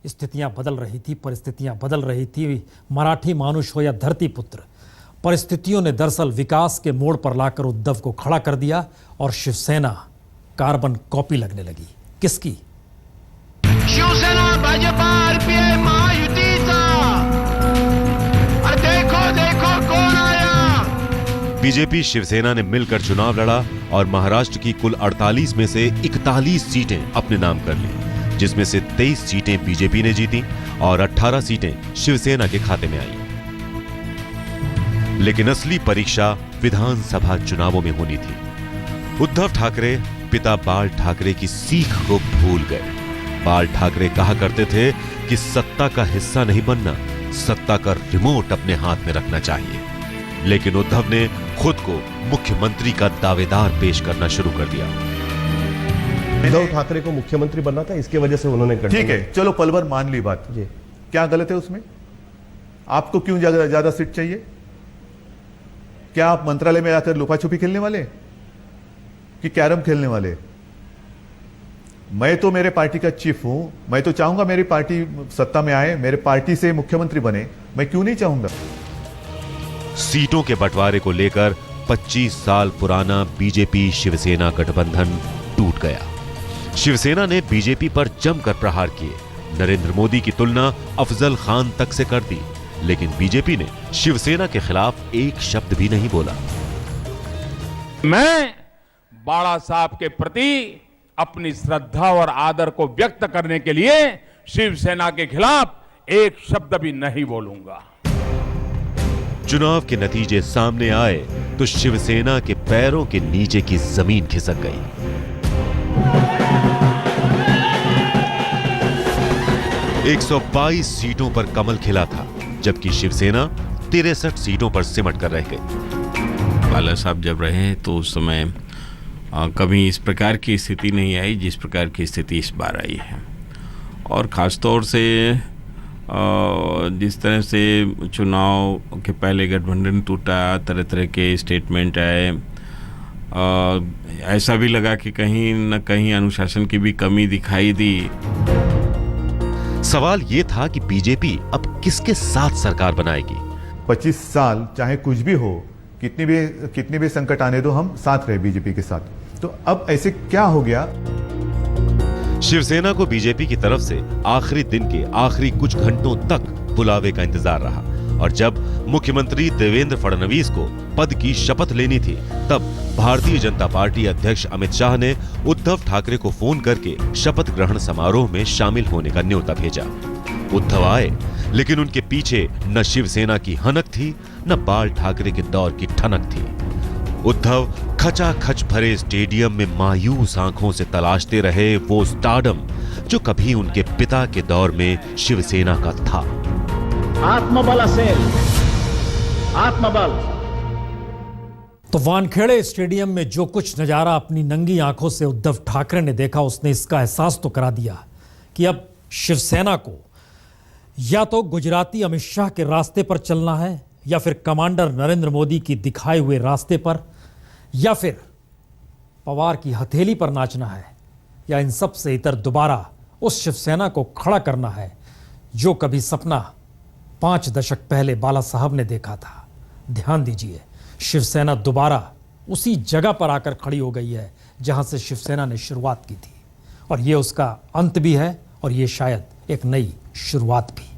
स्थितियां बदल रही थी, परिस्थितियां बदल रही थी। मराठी मानुष हो या धरती पुत्र, परिस्थितियों ने दरअसल विकास के मोड़ पर लाकर उद्धव को खड़ा कर दिया और शिवसेना कार्बन कॉपी लगने लगी। किसकी? शिवसेना भाजपा आरपीआई महायुतीचा। देखो देखो कौन आया। बीजेपी शिवसेना ने मिलकर चुनाव लड़ा और महाराष्ट्र की कुल 48 में से 41 सीटें अपने नाम कर ली, जिसमें से 23 सीटें बीजेपी ने जीती और 18 सीटें शिवसेना के खाते में आई। लेकिन असली परीक्षा विधानसभा चुनावों में होनी थी। उद्धव ठाकरे पिता बाल ठाकरे की सीख को भूल गए। बाल ठाकरे कहा करते थे कि सत्ता का हिस्सा नहीं बनना, सत्ता का रिमोट अपने हाथ में रखना चाहिए। लेकिन उद्धव ने खुद को मुख्यमंत्री का दावेदार पेश करना शुरू कर दिया। उद्धव ठाकरे को मुख्यमंत्री बनना था, इसके वजह से उन्होंने ठीक है, चलो पल भर मान ली बात जी। क्या गलत है उसमें? आपको क्यों ज्यादा सीट चाहिए? क्या आप मंत्रालय में आकर लुका छुपी खेलने वाले कि कैरम खेलने वाले? मैं तो मेरे पार्टी का चीफ हूं, मैं तो चाहूंगा मेरी पार्टी सत्ता में आए, मेरे पार्टी से मुख्यमंत्री बने। मैं क्यों नहीं चाहूंगा? सीटों के बंटवारे को लेकर 25 साल पुराना बीजेपी शिवसेना गठबंधन टूट गया। शिवसेना ने बीजेपी पर जमकर प्रहार किए, नरेंद्र मोदी की तुलना अफजल खान तक से कर दी, लेकिन बीजेपी ने शिवसेना के खिलाफ एक शब्द भी नहीं बोला। मैं बाला साहब के प्रति अपनी श्रद्धा और आदर को व्यक्त करने के लिए शिवसेना के खिलाफ एक शब्द भी नहीं बोलूंगा। चुनाव के नतीजे सामने आए तो शिवसेना के पैरों के नीचे की जमीन खिसक गई। एक 122 सीटों पर कमल खिला था, जबकि शिवसेना 63 सीटों पर सिमट कर रह गई। बाला साहब जब रहे तो उस समय कभी इस प्रकार की स्थिति नहीं आई जिस प्रकार की स्थिति इस बार आई है। और ख़ास तौर से जिस तरह से चुनाव के पहले गठबंधन टूटा, तरह तरह के स्टेटमेंट आए, ऐसा भी लगा कि कहीं न कहीं अनुशासन की भी कमी दिखाई दी। सवाल यह था कि बीजेपी अब किसके साथ सरकार बनाएगी। 25 साल चाहे कुछ भी हो, कितनी भी संकट आने दो, हम साथ रहे बीजेपी के साथ। तो अब ऐसे क्या हो गया? शिवसेना को बीजेपी की तरफ से आखिरी दिन के आखिरी कुछ घंटों तक बुलावे का इंतजार रहा, और जब मुख्यमंत्री देवेंद्र फडणवीस को पद की शपथ लेनी थी, तब भारतीय जनता पार्टी अध्यक्ष अमित शाह ने उद्धव ठाकरे को फोन करके शपथ ग्रहण समारोह में शामिल होने का न्योता भेजा। उद्धव आए, लेकिन उनके पीछे न शिवसेना की हनक थी, न बाल ठाकरे के दौर की ठनक थी। उद्धव खचाखच भरे स्टेडियम में मायूस आंखों से तलाशते रहे वो स्टारडम जो कभी उनके पिता के दौर में शिवसेना का था। आत्मबल असेल, आत्मबल। तो वानखेड़े स्टेडियम में जो कुछ नजारा अपनी नंगी आंखों से उद्धव ठाकरे ने देखा, उसने इसका एहसास तो करा दिया कि अब शिवसेना को या तो गुजराती अमित शाह के रास्ते पर चलना है, या फिर कमांडर नरेंद्र मोदी की दिखाए हुए रास्ते पर, या फिर पवार की हथेली पर नाचना है, या इन सब से इतर दोबारा उस शिवसेना को खड़ा करना है जो कभी सपना 5 दशक पहले बाला साहब ने देखा था। ध्यान दीजिए, शिवसेना दोबारा उसी जगह पर आकर खड़ी हो गई है जहां से शिवसेना ने शुरुआत की थी, और यह उसका अंत भी है, और यह शायद एक नई शुरुआत भी।